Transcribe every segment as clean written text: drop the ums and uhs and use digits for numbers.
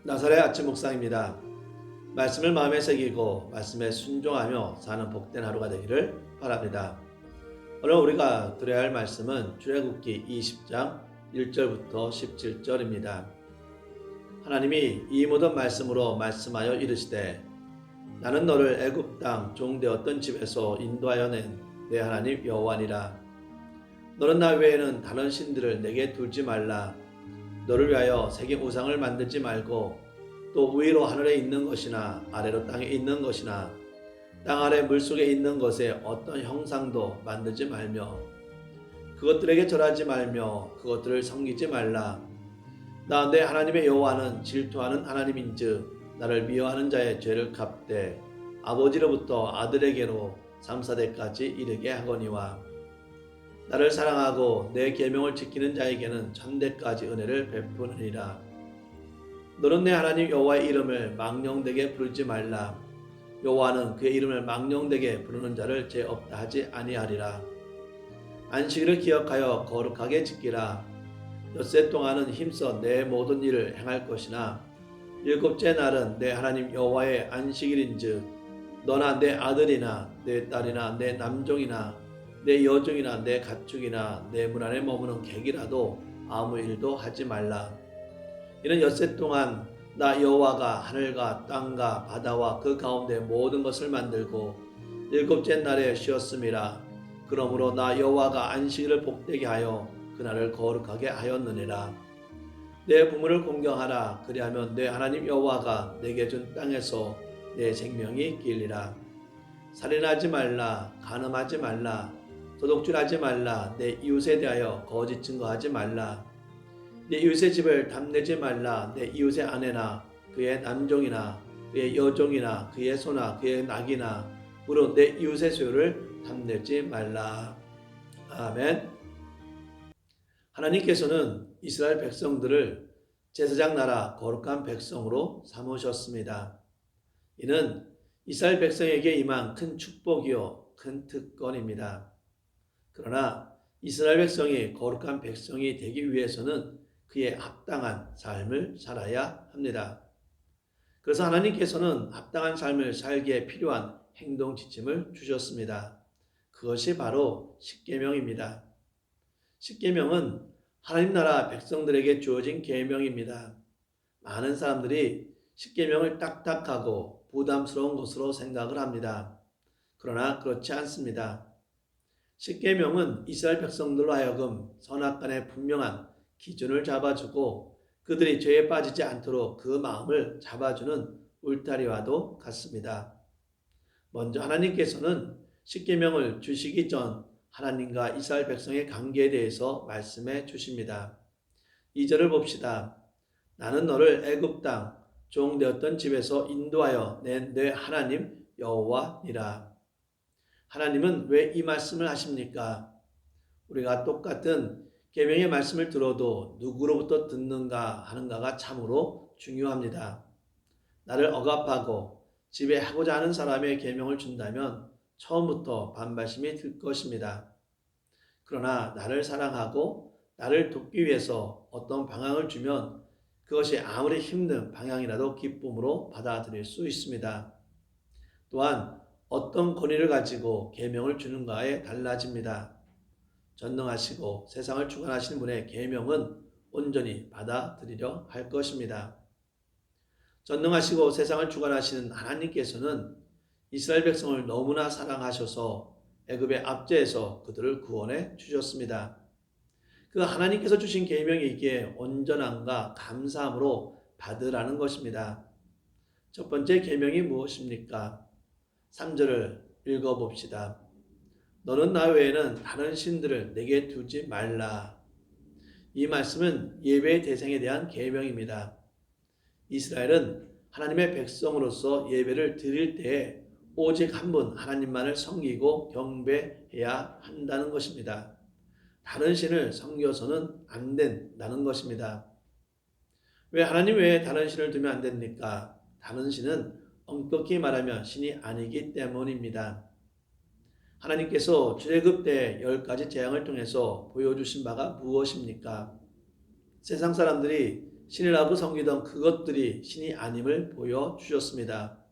나사렛 아침 묵상입니다. 말씀을 마음에 새기고 말씀에 순종하며 사는 복된 하루가 되기를 바랍니다. 오늘 우리가 들어야 할 말씀은 출애굽기 20장 1절부터 17절입니다. 하나님이 이 모든 말씀으로 말씀하여 이르시되 나는 너를 애굽 땅 종되었던 집에서 인도하여 낸 내 하나님 여호와니라. 너는 나 외에는 다른 신들을 내게 두지 말라. 너를 위하여 새긴 우상을 만들지 말고 또 위로 하늘에 있는 것이나 아래로 땅에 있는 것이나 땅 아래 물속에 있는 것에 어떤 형상도 만들지 말며 그것들에게 절하지 말며 그것들을 섬기지 말라. 나 내 하나님의 여호와는 질투하는 하나님인즉 나를 미워하는 자의 죄를 갚되 아버지로부터 아들에게로 3~4대까지 이르게 하거니와 나를 사랑하고 내 계명을 지키는 자에게는 1000대까지 은혜를 베푸느니라. 너는 내 하나님 여호와의 이름을 망령되게 부르지 말라. 여호와는 그의 이름을 망령되게 부르는 자를 죄 없다 하지 아니하리라. 안식일을 기억하여 거룩하게 지키라. 엿새 동안은 힘써 내 모든 일을 행할 것이나 일곱째 날은 내 하나님 여호와의 안식일인즉 너나 내 아들이나 내 딸이나 내 남종이나 내 여종이나 내 가축이나 내 문 안에 머무는 객이라도 아무 일도 하지 말라. 이는 엿새 동안 나 여호와가 하늘과 땅과 바다와 그 가운데 모든 것을 만들고 일곱째 날에 쉬었음이라. 그러므로 나 여호와가 안식일을 복되게 하여 그날을 거룩하게 하였느니라. 내 부모를 공경하라. 그리하면 내 하나님 여호와가 내게 준 땅에서 내 생명이 길리라. 살인하지 말라. 간음하지 말라. 도둑질하지 말라. 내 이웃에 대하여 거짓 증거하지 말라. 내 이웃의 집을 탐내지 말라. 내 이웃의 아내나 그의 남종이나 그의 여종이나 그의 소나 그의 낙이나 무릇 내 이웃의 소유를 탐내지 말라. 아멘. 하나님께서는 이스라엘 백성들을 제사장 나라 거룩한 백성으로 삼으셨습니다. 이는 이스라엘 백성에게 임한 큰 축복이요 큰 특권입니다. 그러나 이스라엘 백성이 거룩한 백성이 되기 위해서는 그에 합당한 삶을 살아야 합니다. 그래서 하나님께서는 합당한 삶을 살기에 필요한 행동 지침을 주셨습니다. 그것이 바로 십계명입니다. 십계명은 하나님 나라 백성들에게 주어진 계명입니다. 많은 사람들이 십계명을 딱딱하고 부담스러운 것으로 생각을 합니다. 그러나 그렇지 않습니다. 십계명은 이스라엘 백성들로 하여금 선악간에 분명한 기준을 잡아주고 그들이 죄에 빠지지 않도록 그 마음을 잡아주는 울타리와도 같습니다. 먼저 하나님께서는 십계명을 주시기 전 하나님과 이스라엘 백성의 관계에 대해서 말씀해 주십니다. 2절을 봅시다. 나는 너를 애굽 땅 종되었던 집에서 인도하여 낸 내 하나님 여호와니라. 하나님은 왜 이 말씀을 하십니까? 우리가 똑같은 계명의 말씀을 들어도 누구로부터 듣는가 하는가가 참으로 중요합니다. 나를 억압하고 지배하고자 하는 사람의 계명을 준다면 처음부터 반발심이 들 것입니다. 그러나 나를 사랑하고 나를 돕기 위해서 어떤 방향을 주면 그것이 아무리 힘든 방향이라도 기쁨으로 받아들일 수 있습니다. 또한 어떤 권위를 가지고 계명을 주는가에 달라집니다. 전능하시고 세상을 주관하시는 분의 계명은 온전히 받아들이려 할 것입니다. 전능하시고 세상을 주관하시는 하나님께서는 이스라엘 백성을 너무나 사랑하셔서 애굽의 압제에서 그들을 구원해 주셨습니다. 그 하나님께서 주신 계명이 있기에 온전함과 감사함으로 받으라는 것입니다. 첫 번째 계명이 무엇입니까? 3절을 읽어봅시다. 너는 나 외에는 다른 신들을 내게 두지 말라. 이 말씀은 예배의 대상에 대한 계명입니다. 이스라엘은 하나님의 백성으로서 예배를 드릴 때에 오직 한 분 하나님만을 섬기고 경배해야 한다는 것입니다. 다른 신을 섬겨서는 안 된다는 것입니다. 왜 하나님 외에 다른 신을 두면 안 됩니까? 다른 신은 엄격히 말하면 신이 아니기 때문입니다. 하나님께서 출애굽 때 10가지 재앙을 통해서 보여주신 바가 무엇입니까? 세상 사람들이 신이라고 섬기던 그것들이 신이 아님을 보여주셨습니다.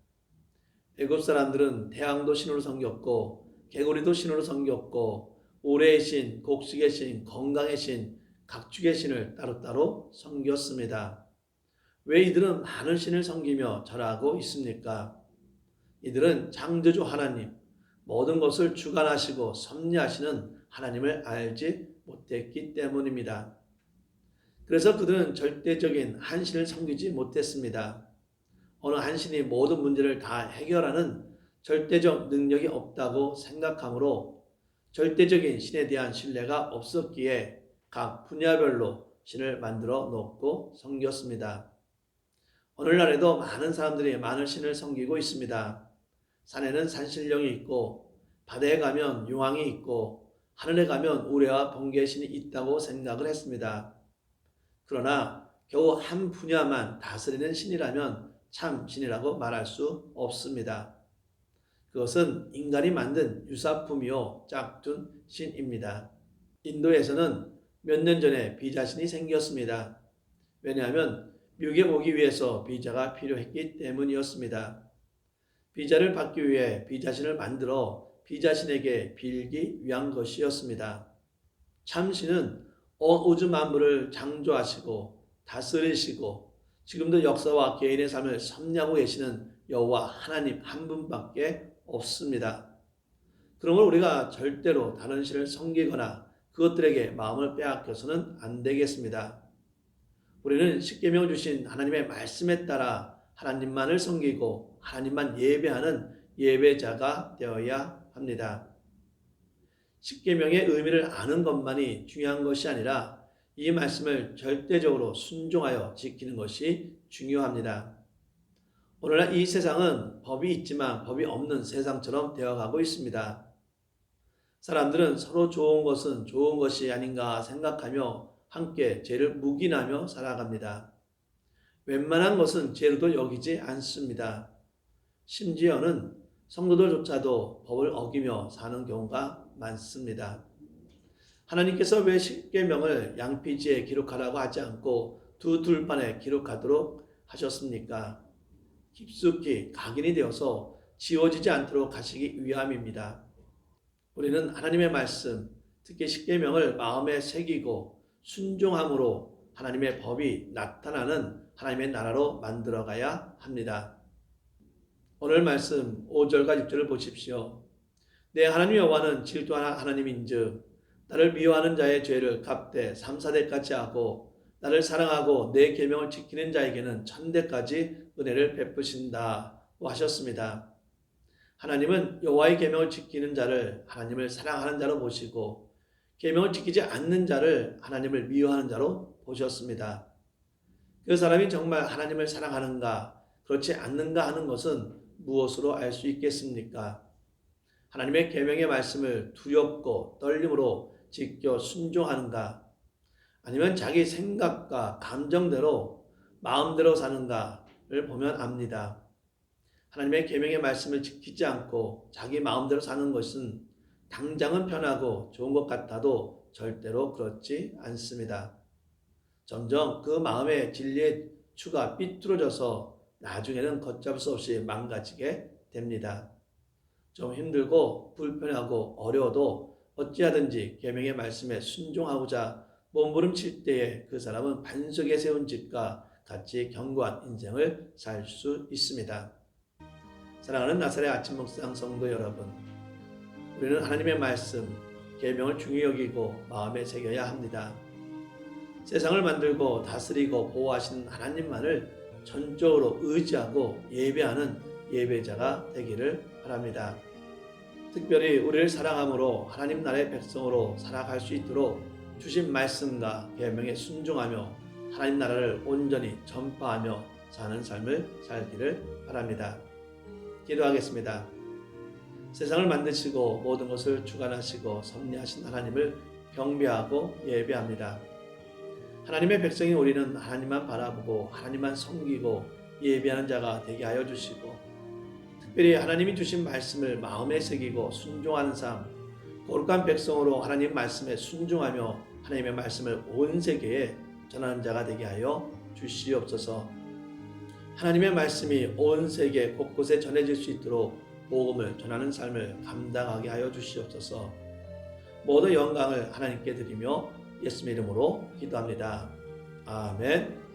애굽 사람들은 태양도 신으로 섬겼고 개구리도 신으로 섬겼고 오래의 신, 곡식의 신, 건강의 신, 각축의 신을 따로따로 섬겼습니다. 왜 이들은 많은 신을 섬기며 절하고 있습니까? 이들은 창조주 하나님, 모든 것을 주관하시고 섭리하시는 하나님을 알지 못했기 때문입니다. 그래서 그들은 절대적인 한 신을 섬기지 못했습니다. 어느 한 신이 모든 문제를 다 해결하는 절대적 능력이 없다고 생각하므로 절대적인 신에 대한 신뢰가 없었기에 각 분야별로 신을 만들어 놓고 섬겼습니다. 오늘날에도 많은 사람들이 많은 신을 섬기고 있습니다. 산에는 산신령이 있고 바다에 가면 용왕이 있고 하늘에 가면 우레와 번개의 신이 있다고 생각을 했습니다. 그러나 겨우 한 분야만 다스리는 신이라면 참 신이라고 말할 수 없습니다. 그것은 인간이 만든 유사품이요 짝둔 신입니다. 인도에서는 몇 년 전에 비자신이 생겼습니다. 왜냐하면 묘에 오기 위해서 비자가 필요했기 때문이었습니다. 비자를 받기 위해 비자신을 만들어 비자신에게 빌기 위한 것이었습니다. 참신은 온 우주 만물을 창조하시고 다스리시고 지금도 역사와 개인의 삶을 섭리하고 계시는 여호와 하나님 한 분밖에 없습니다. 그러므로 우리가 절대로 다른 신을 섬기거나 그것들에게 마음을 빼앗겨서는 안 되겠습니다. 우리는 십계명 주신 하나님의 말씀에 따라 하나님만을 섬기고 하나님만 예배하는 예배자가 되어야 합니다. 십계명의 의미를 아는 것만이 중요한 것이 아니라 이 말씀을 절대적으로 순종하여 지키는 것이 중요합니다. 오늘날 이 세상은 법이 있지만 법이 없는 세상처럼 되어가고 있습니다. 사람들은 서로 좋은 것은 좋은 것이 아닌가 생각하며 함께 죄를 묵인하며 살아갑니다. 웬만한 것은 죄로도 여기지 않습니다. 심지어는 성도들조차도 법을 어기며 사는 경우가 많습니다. 하나님께서 왜 십계명을 양피지에 기록하라고 하지 않고 두 들판에 기록하도록 하셨습니까? 깊숙이 각인이 되어서 지워지지 않도록 하시기 위함입니다. 우리는 하나님의 말씀, 특히 십계명을 마음에 새기고 순종함으로 하나님의 법이 나타나는 하나님의 나라로 만들어가야 합니다. 오늘 말씀 5절과 6절을 보십시오. 내 하나님 여호와는 질투하는 하나님인즉 나를 미워하는 자의 죄를 갑대 3, 4대까지 하고 나를 사랑하고 내 계명을 지키는 자에게는 1000대까지 은혜를 베푸신다고 하셨습니다. 하나님은 여호와의 계명을 지키는 자를 하나님을 사랑하는 자로 보시고 계명을 지키지 않는 자를 하나님을 미워하는 자로 보셨습니다. 그 사람이 정말 하나님을 사랑하는가 그렇지 않는가 하는 것은 무엇으로 알 수 있겠습니까? 하나님의 계명의 말씀을 두렵고 떨림으로 지켜 순종하는가 아니면 자기 생각과 감정대로 마음대로 사는가를 보면 압니다. 하나님의 계명의 말씀을 지키지 않고 자기 마음대로 사는 것은 당장은 편하고 좋은 것 같아도 절대로 그렇지 않습니다. 점점 그 마음의 진리의 추가 삐뚤어져서 나중에는 걷잡을 수 없이 망가지게 됩니다. 좀 힘들고 불편하고 어려워도 어찌하든지 계명의 말씀에 순종하고자 몸부림칠 때에 그 사람은 반석에 세운 집과 같이 견고한 인생을 살 수 있습니다. 사랑하는 나사렛 아침 묵상 성도 여러분, 우리는 하나님의 말씀, 계명을 중히 여기고 마음에 새겨야 합니다. 세상을 만들고 다스리고 보호하시는 하나님만을 전적으로 의지하고 예배하는 예배자가 되기를 바랍니다. 특별히 우리를 사랑함으로 하나님 나라의 백성으로 살아갈 수 있도록 주신 말씀과 계명에 순종하며 하나님 나라를 온전히 전파하며 사는 삶을 살기를 바랍니다. 기도하겠습니다. 세상을 만드시고 모든 것을 주관하시고 섭리하신 하나님을 경배하고 예배합니다. 하나님의 백성인 우리는 하나님만 바라보고 하나님만 섬기고 예배하는 자가 되게 하여 주시고 특별히 하나님이 주신 말씀을 마음에 새기고 순종하는 삶, 거룩한 백성으로 하나님 말씀에 순종하며 하나님의 말씀을 온 세계에 전하는 자가 되게 하여 주시옵소서. 하나님의 말씀이 온 세계 곳곳에 전해질 수 있도록 복음을 전하는 삶을 감당하게 하여 주시옵소서. 모든 영광을 하나님께 드리며 예수님의 이름으로 기도합니다. 아멘.